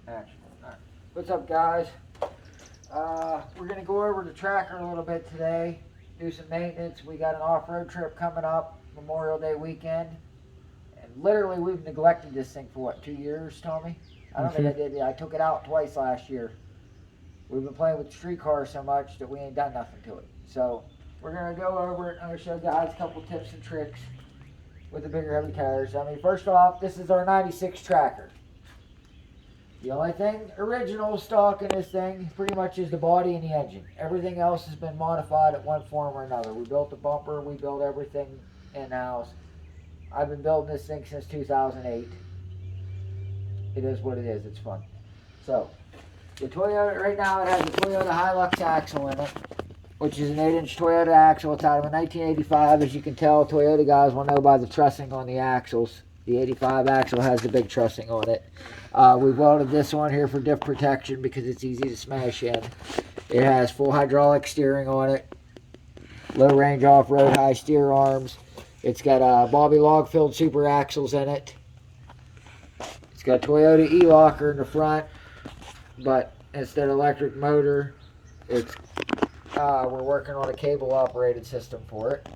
Action. All right. What's up, guys? We're going to go over the tracker a little bit today, do some maintenance. We got an off-road trip coming up, Memorial Day weekend. And literally, we've neglected this thing for what, 2 years, Tommy? I don't think I did. I took it out twice last year. We've been playing with the street car so much that we ain't done nothing to it. So we're going to go over it. I'm going to show guys a couple tips and tricks with the bigger heavy tires. I mean, first off, this is our 96 tracker. The only thing original stock in this thing pretty much is the body and the engine. Everything else has been modified at one form or another. We built the bumper, we built everything in-house. I've been building this thing since 2008. It is what it is, it's fun. So, the Toyota, right now it has a Toyota Hilux axle in it, which is an 8-inch Toyota axle. It's out of a 1985. As you can tell, Toyota guys will know by the trussing on the axles. The 85 axle has the big trussing on it. We've welded this on here for diff protection because it's easy to smash in. It has full hydraulic steering on it. Low range off-road high steer arms. It's got Bobby Log-filled super axles in it. It's got Toyota e-locker in the front, but instead of electric motor, it's we're working on a cable operated system for it.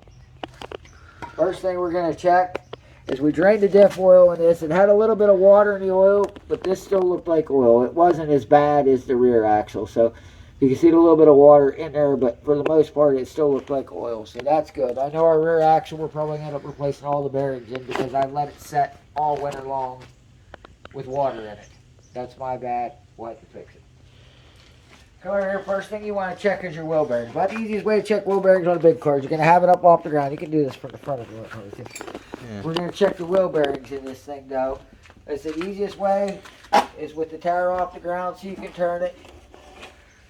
First thing we're going to check is we drained the diff oil in this. It had a little bit of water in the oil, but this still looked like oil. It wasn't as bad as the rear axle. So you can see a little bit of water in there, but for the most part, it still looked like oil. So that's good. I know our rear axle, we're probably going to end up replacing all the bearings in because I let it set all winter long with water in it. That's my bad. We'll have to fix it. Come over here. First thing you want to check is your wheel bearings. About the easiest way to check wheel bearings on a big car is you're going to have it up off the ground. You can do this from the front of the car. Yeah. We're going to check the wheel bearings in this thing, though. It's the easiest way is with the tire off the ground so you can turn it.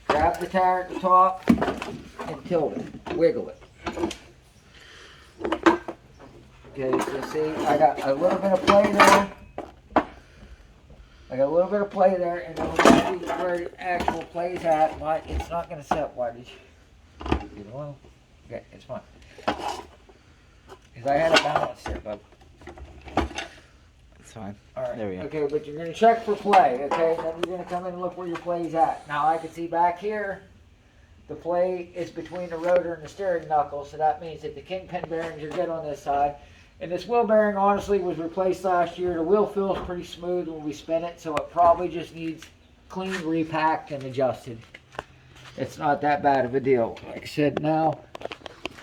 Grab the tire at the top and tilt it. Wiggle it. Okay, so see, I got a little bit of play there. I got a little bit of play there, and then we'll see where the actual play's at, but it's not going to set wide. Okay, it's fine. Because I had it balanced there, but it's fine. All right. There we go. Okay, but you're going to check for play, okay? Then you're going to come in and look where your play's at. Now, I can see back here, the play is between the rotor and the steering knuckle, so that means that the kingpin bearings are good on this side. And this wheel bearing, honestly, was replaced last year. The wheel feels pretty smooth when we spin it, so it probably just needs clean, repacked, and adjusted. It's not that bad of a deal. Like I said, now,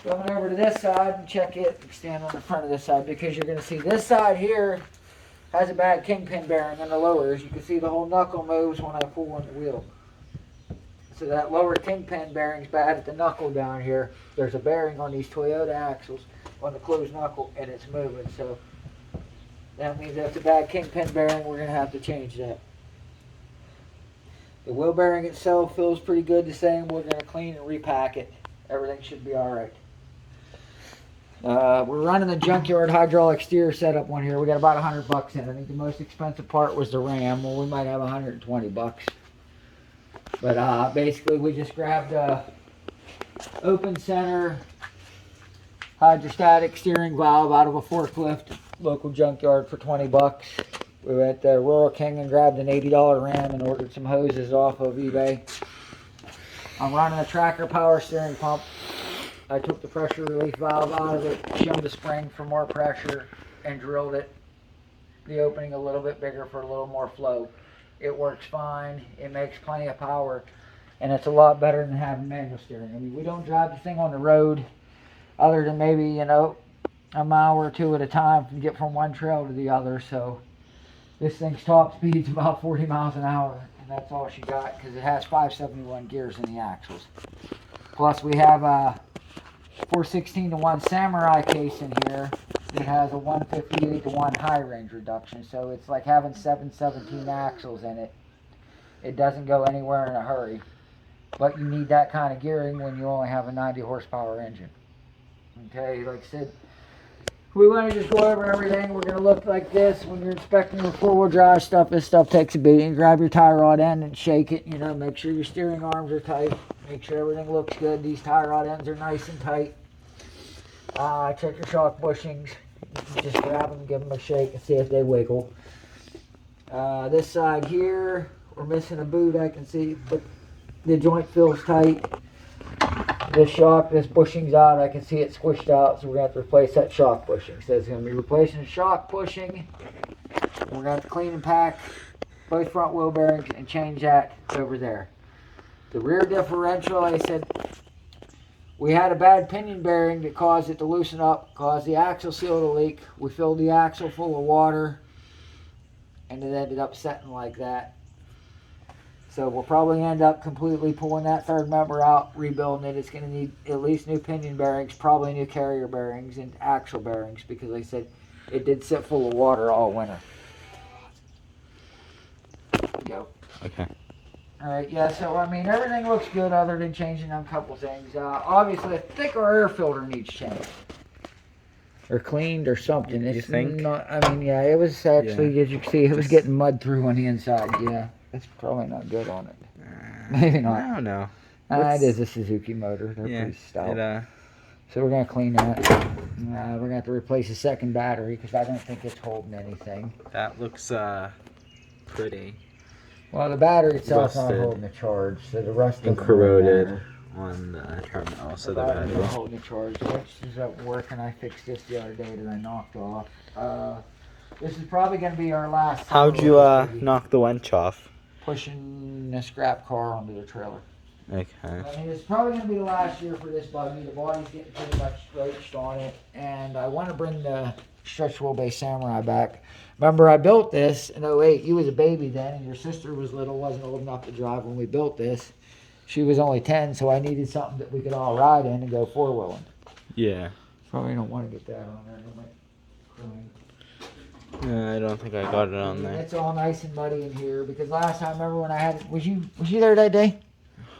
going over to this side and check it, stand on the front of this side, because you're going to see this side here has a bad kingpin bearing on the lowers. You can see the whole knuckle moves when I pull on the wheel. So that lower kingpin bearing's bad at the knuckle down here. There's a bearing on these Toyota axles on the closed knuckle and it's moving, so that means that's a bad kingpin bearing. We're going to have to change that. The wheel bearing itself feels pretty good the same. We're going to clean and repack it. Everything should be alright. We're running the junkyard hydraulic steer setup one here. We got about $100 in. I think the most expensive part was the ram. Well, we might have $120. But basically we just grabbed a open center hydrostatic steering valve out of a forklift, local junkyard for $20. We went to Rural King and grabbed an $80 ram and ordered some hoses off of eBay. I'm running a Tracker power steering pump. I took the pressure relief valve out of it, shimmed the spring for more pressure, and drilled it, the opening a little bit bigger for a little more flow. It works fine, it makes plenty of power, and it's a lot better than having manual steering. I mean, we don't drive the thing on the road other than maybe, you know, a mile or two at a time to get from one trail to the other. So this thing's top speed's about 40 miles an hour, and that's all she got because it has 571 gears in the axles. Plus we have a 416-to-1 Samurai case in here that has a 158-to-1 high range reduction. So it's like having 717 axles in it. It doesn't go anywhere in a hurry, but you need that kind of gearing when you only have a 90 horsepower engine. Okay, like I said, we want to just go over everything. We're going to look like this when you're inspecting your four-wheel drive stuff. This stuff takes a beating. Grab your tie rod end and shake it. You know, make sure your steering arms are tight. Make sure everything looks good. These tie rod ends are nice and tight. Check your shock bushings. Just grab them, give them a shake, and see if they wiggle. This side here, We're missing a boot, I can see, but the joint feels tight. This shock, this bushing's out. I can see it squished out, so we're going to have to replace that shock bushing. So it's going to be replacing the shock bushing. We're going to have to clean and pack both front wheel bearings and change that over there. The rear differential, I said, we had a bad pinion bearing that caused it to loosen up, caused the axle seal to leak. We filled the axle full of water, and it ended up setting like that. So we'll probably end up completely pulling that third member out, rebuilding it. It's going to need at least new pinion bearings, probably new carrier bearings and axle bearings, because like I said, it did sit full of water all winter. Go. Okay. All right, yeah, so I mean, everything looks good other than changing on a couple things. Obviously, I think our air filter needs changed. Or cleaned or something. You think? Not, I mean, yeah, it was actually, as you can see, it was getting mud through on the inside, yeah. It's probably not good on it. Maybe not. I don't know. It is a Suzuki motor. They're pretty stout. So we're going to clean that. We're going to have to replace the second battery because I don't think it's holding anything. That looks pretty. Well, the battery itself's not Rusted. holding the charge, so the rust And doesn't really corroded matter. on the terminal, so The the battery's not battery. holding the charge. Which is up working. I fixed this the other day that I knocked off. This is probably going to be our last. How'd you knock the winch off? Pushing a scrap car onto the trailer. Okay. I mean, it's probably going to be the last year for this buggy. The body's getting pretty much stretched on it. And I want to bring the stretch wheelbase Samurai back. Remember, I built this in 08. You was a baby then, and your sister was little, wasn't old enough to drive when we built this. She was only 10, so I needed something that we could all ride in and go four-wheeling. Yeah. Probably don't want to get that on there. I don't think I got it on there. It's all nice and muddy in here because last time, remember when I had it, was you there that day?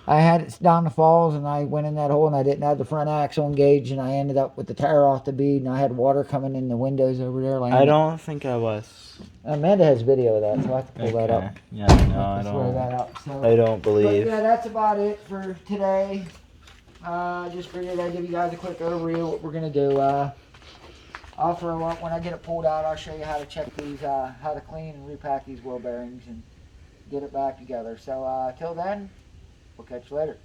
I had it down the falls and I went in that hole and I didn't have the front axle engaged and I ended up with the tire off the bead and I had water coming in the windows over there. I don't think I was. Amanda has video of that, so I have to pull that up. Yeah, no, I Swear that don't. up. So, I don't but believe. yeah, that's about it for today. Just figured I'd give you guys a quick overview of what we're gonna do. When I get it pulled out, I'll show you how to check these, how to clean and repack these wheel bearings and get it back together. So till then, we'll catch you later.